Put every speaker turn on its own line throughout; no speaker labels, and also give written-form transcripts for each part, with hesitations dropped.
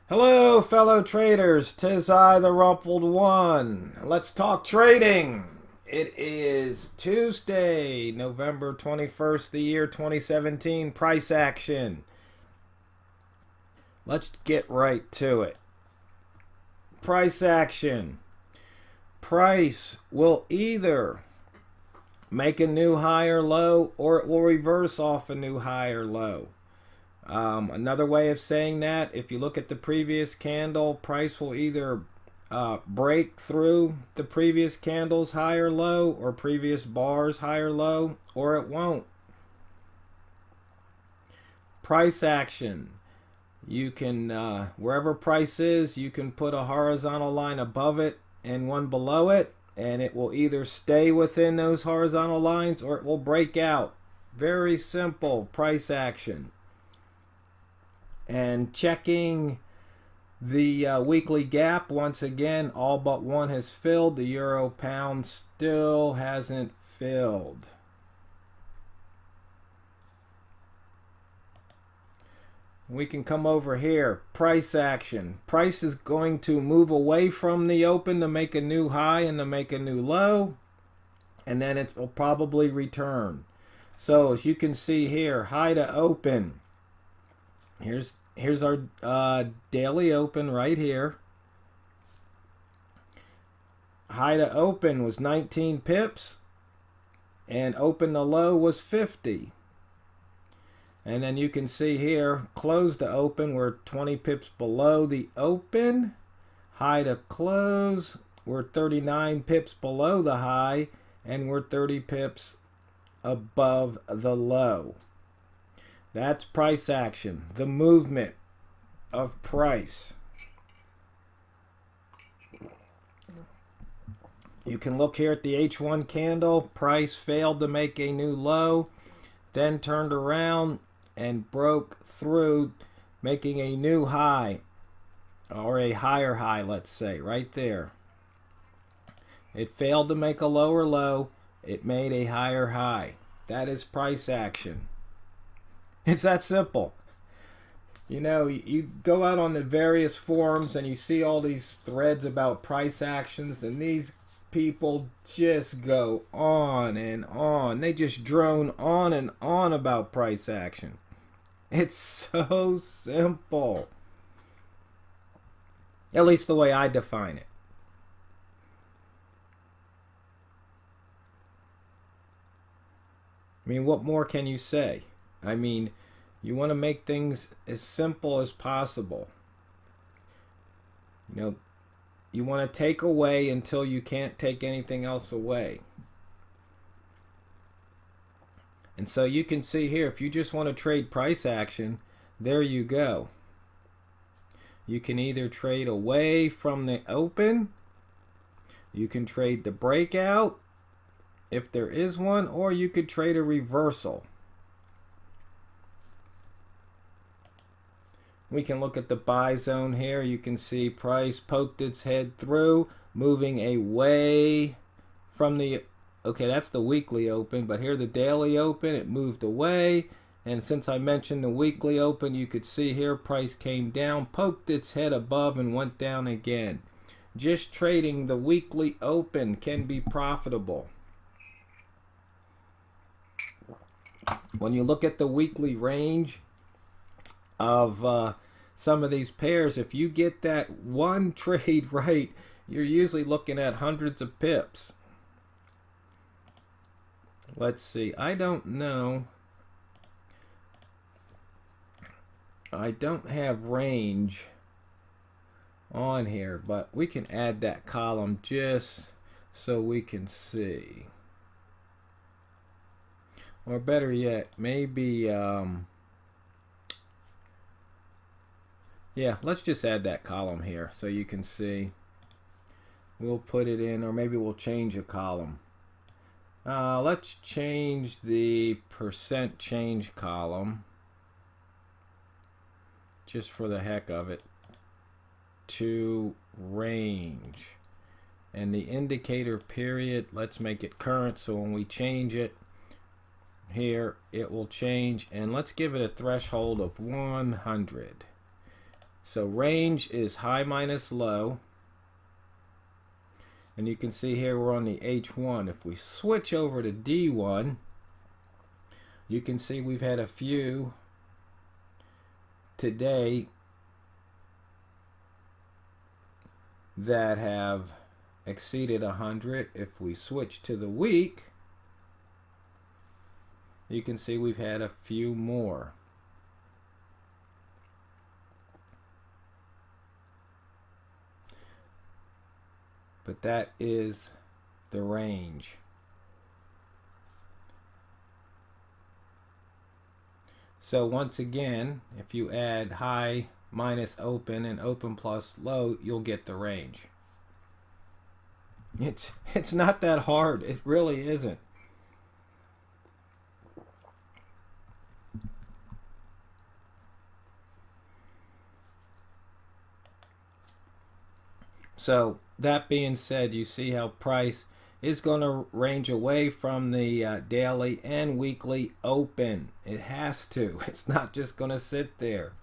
Hello, fellow traders. 'Tis I, the Rumpled One. Let's talk trading. It is Tuesday, November 21st, the year 2017. Price action. Let's get right to it. Price action. Price will either make a new high or low, or it will reverse off a new high or low. Another way of saying that, if you look at the previous candle, price will either break through the previous candle's high or low, or previous bar's high or low, or it won't. Price action. You can, wherever price is, you can put a horizontal line above it and one below it, and it will either stay within those horizontal lines or it will break out. Very simple price action. And checking the weekly gap, once again, all but one has filled. The euro pound still hasn't filled. We can come over here. Price action. Price is going to move away from the open to make a new high and to make a new low. And then it will probably return. So as you can see here, high to open. Here's our daily open right here. High to open was 19 pips, and open to low was 50. And then you can see here, close to open, we're 20 pips below the open. High to close, we're 39 pips below the high, and we're 30 pips above the low. That's price action, the movement of price. You can look here at the H1 candle. Price failed to make a new low, then turned around and broke through, making a new high, or a higher high, let's say, right there. It failed to make a lower low. It made a higher high. That is price action. It's that simple. You know, you go out on the various forums and you see all these threads about price actions, and these people just go on and on. They just drone on and on about price action. It's so simple. At least the way I define it. I mean, what more can you say? I mean, you want to make things as simple as possible. You know, you want to take away until you can't take anything else away. And so you can see here, if you just want to trade price action, there you go. You can either trade away from the open, you can trade the breakout, if there is one, or you could trade a reversal. We can look at the buy zone here. You can see price poked its head through, moving away from the, okay, that's the weekly open, but here the daily open, it moved away. And since I mentioned the weekly open, you could see here price came down, poked its head above, and went down again. Just trading the weekly open can be profitable. When you look at the weekly range of some of these pairs, if you get that one trade right, you're usually looking at hundreds of pips. Let's see, I don't know. I don't have range on here, but we can add that column just so we can see. Or better yet, maybe yeah, let's just add that column here so you can see. We'll put it in, or maybe we'll change a column. Let's change the percent change column, just for the heck of it, to range. And the indicator period, let's make it current, so when we change it here, it will change. And let's give it a threshold of 100. So range is high minus low. And you can see here we're on the H1. If we switch over to D1, you can see we've had a few today that have exceeded 100. If we switch to the week, you can see we've had a few more. But that is the range. So once again, if you add high minus open and open plus low, you'll get the range. It's not that hard. It really isn't. So that being said, you see how price is going to range away from the daily and weekly open. It has to. It's not just going to sit there.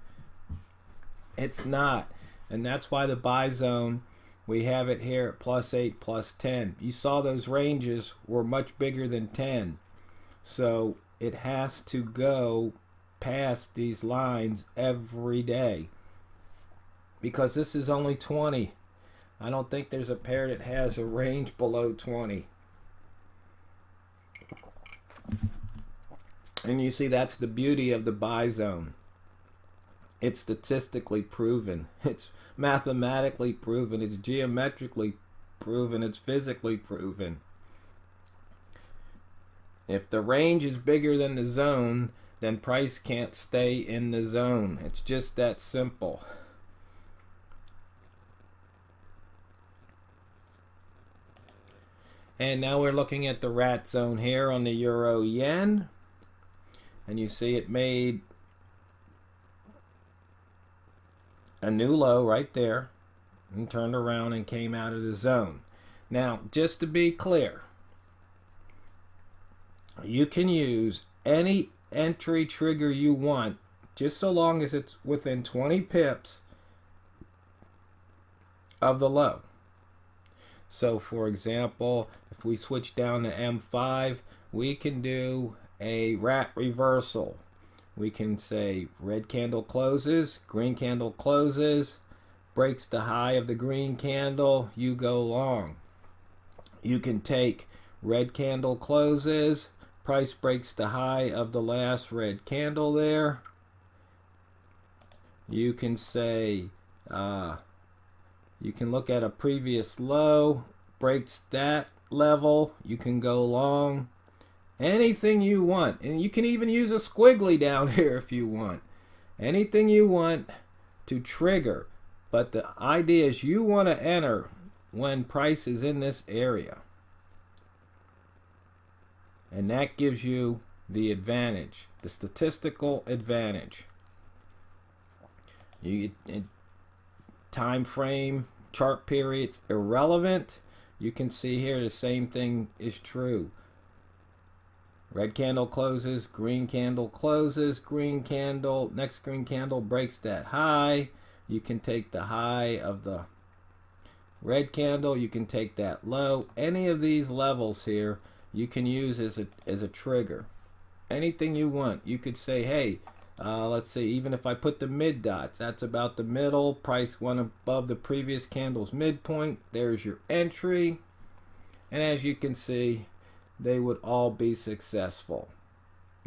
It's not. And that's why the buy zone, we have it here at +8, +10. You saw those ranges were much bigger than 10. So it has to go past these lines every day. Because this is only 20. I don't think there's a pair that has a range below 20. And you see, that's the beauty of the buy zone. It's statistically proven. It's mathematically proven. It's geometrically proven. It's physically proven. If the range is bigger than the zone, then price can't stay in the zone. It's just that simple. And now we're looking at the rat zone here on the euro yen. And you see it made a new low right there and turned around and came out of the zone. Now, just to be clear, you can use any entry trigger you want, just so long as it's within 20 pips of the low. So for example, if we switch down to M5, we can do a rat reversal. We can say red candle closes, green candle closes, breaks the high of the green candle, you go long. You can take red candle closes, price breaks the high of the last red candle there. You can say, you can look at a previous low, breaks that level, you can go long. Anything you want. And you can even use a squiggly down here if you want. Anything you want to trigger. But the idea is you want to enter when price is in this area. And that gives you the advantage, the statistical advantage. Time frame, chart periods, irrelevant. You can see here the same thing is true. Red candle closes, green candle closes, green candle, next green candle breaks that high. You can take the high of the red candle, you can take that low. Any of these levels here you can use as a trigger. Anything you want. You could say, hey, let's see, even if I put the mid dots, that's about the middle. Price went above the previous candle's midpoint. There's your entry. And as you can see, they would all be successful.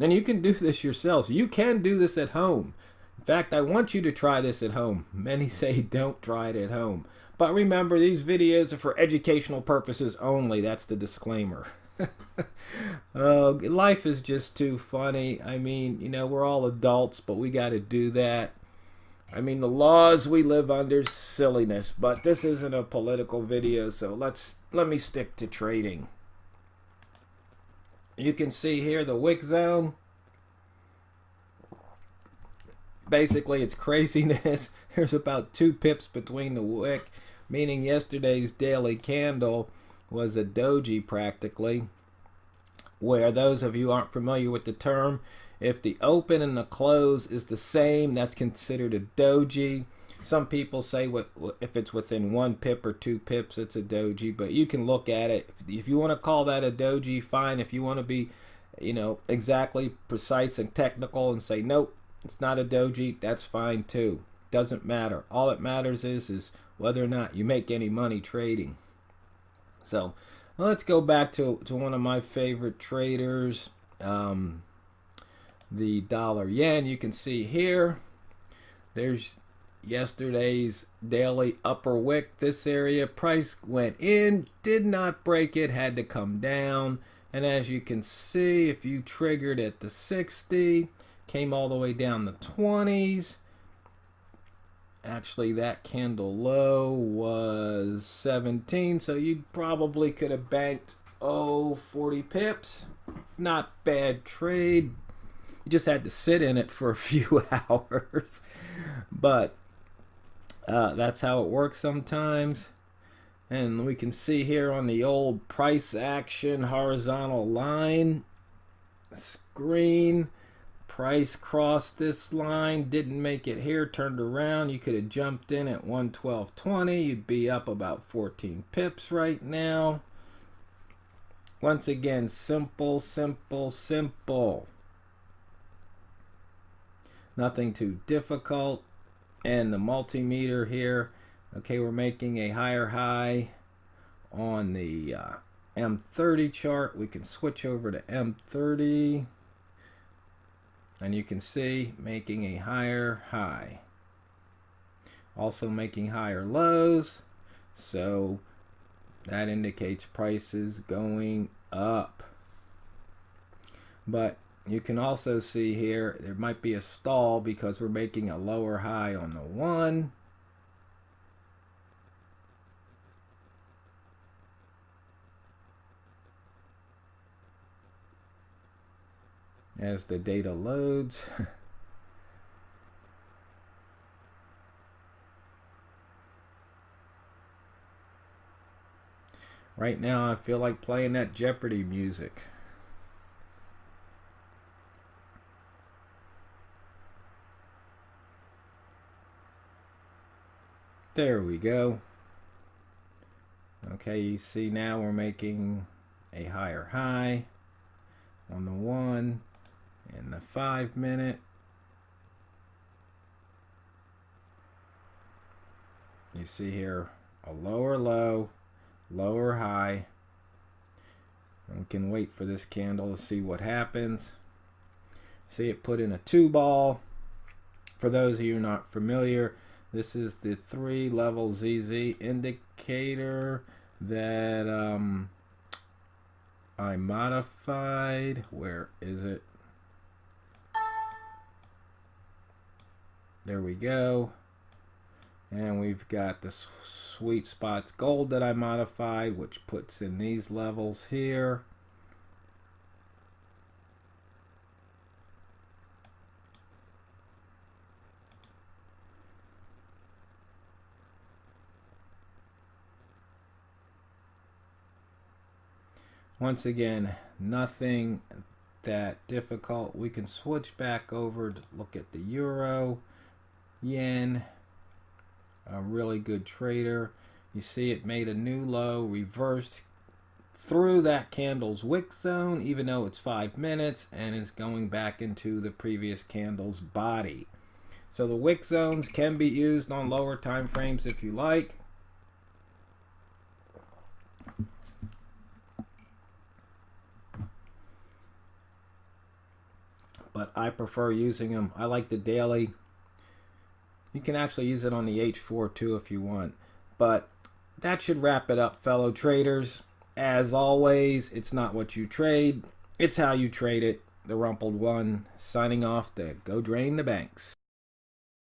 And you can do this yourselves. You can do this at home. In fact, I want you to try this at home. Many say don't try it at home. But remember, these videos are for educational purposes only. That's the disclaimer. Life is just too funny. I mean, you know, we're all adults, but we got to do that. I mean, the laws we live under, silliness. But this isn't a political video, so let me stick to trading. You can see here the wick zone. Basically, it's craziness. There's about 2 pips between the wick, meaning yesterday's daily candle was a doji practically, where those of you who aren't familiar with the term, if the open and the close is the same, that's considered a doji. Some people say if it's within 1 pip or 2 pips, it's a doji, but you can look at it. If you want to call that a doji, fine. If you want to be, exactly precise and technical and say, nope, it's not a doji, that's fine too. Doesn't matter. All that matters is whether or not you make any money trading. So let's go back to one of my favorite traders, the dollar yen. You can see here, there's yesterday's daily upper wick. This area, price went in, did not break it, had to come down. And as you can see, if you triggered at the 60, came all the way down the 20s. Actually, that candle low was 17, so you probably could have banked 40 pips. Not bad trade. You just had to sit in it for a few hours. But that's how it works sometimes. And we can see here on the old price action horizontal line screen, price crossed this line, didn't make it here, turned around. You could have jumped in at 112.20. You'd be up about 14 pips right now. Once again, simple, simple, simple. Nothing too difficult. And the multimeter here, okay, we're making a higher high on the M30 chart. We can switch over to M30, and you can see making a higher high. Also making higher lows, so that indicates prices going up. But you can also see here there might be a stall because we're making a lower high on the 1. As the data loads. Right now I feel like playing that Jeopardy music. There we go. Okay, you see now we're making a higher high on the 1 and the 5 minute. You see here a lower low, lower high. And we can wait for this candle to see what happens. See it put in a 2-ball. For those of you not familiar, this is the 3-level ZZ indicator that I modified. Where is it? There we go. And we've got the sweet spots gold that I modified, which puts in these levels here. Once again, nothing that difficult. We can switch back over to look at the euro, yen, a really good trader. You see it made a new low, reversed through that candle's wick zone, even though it's 5 minutes, and is going back into the previous candle's body. So the wick zones can be used on lower time frames if you like. But I prefer using them. I like the daily. You can actually use it on the H4 too if you want. But that should wrap it up, fellow traders. As always, it's not what you trade, it's how you trade it. The Rumpled One signing off to go drain the banks.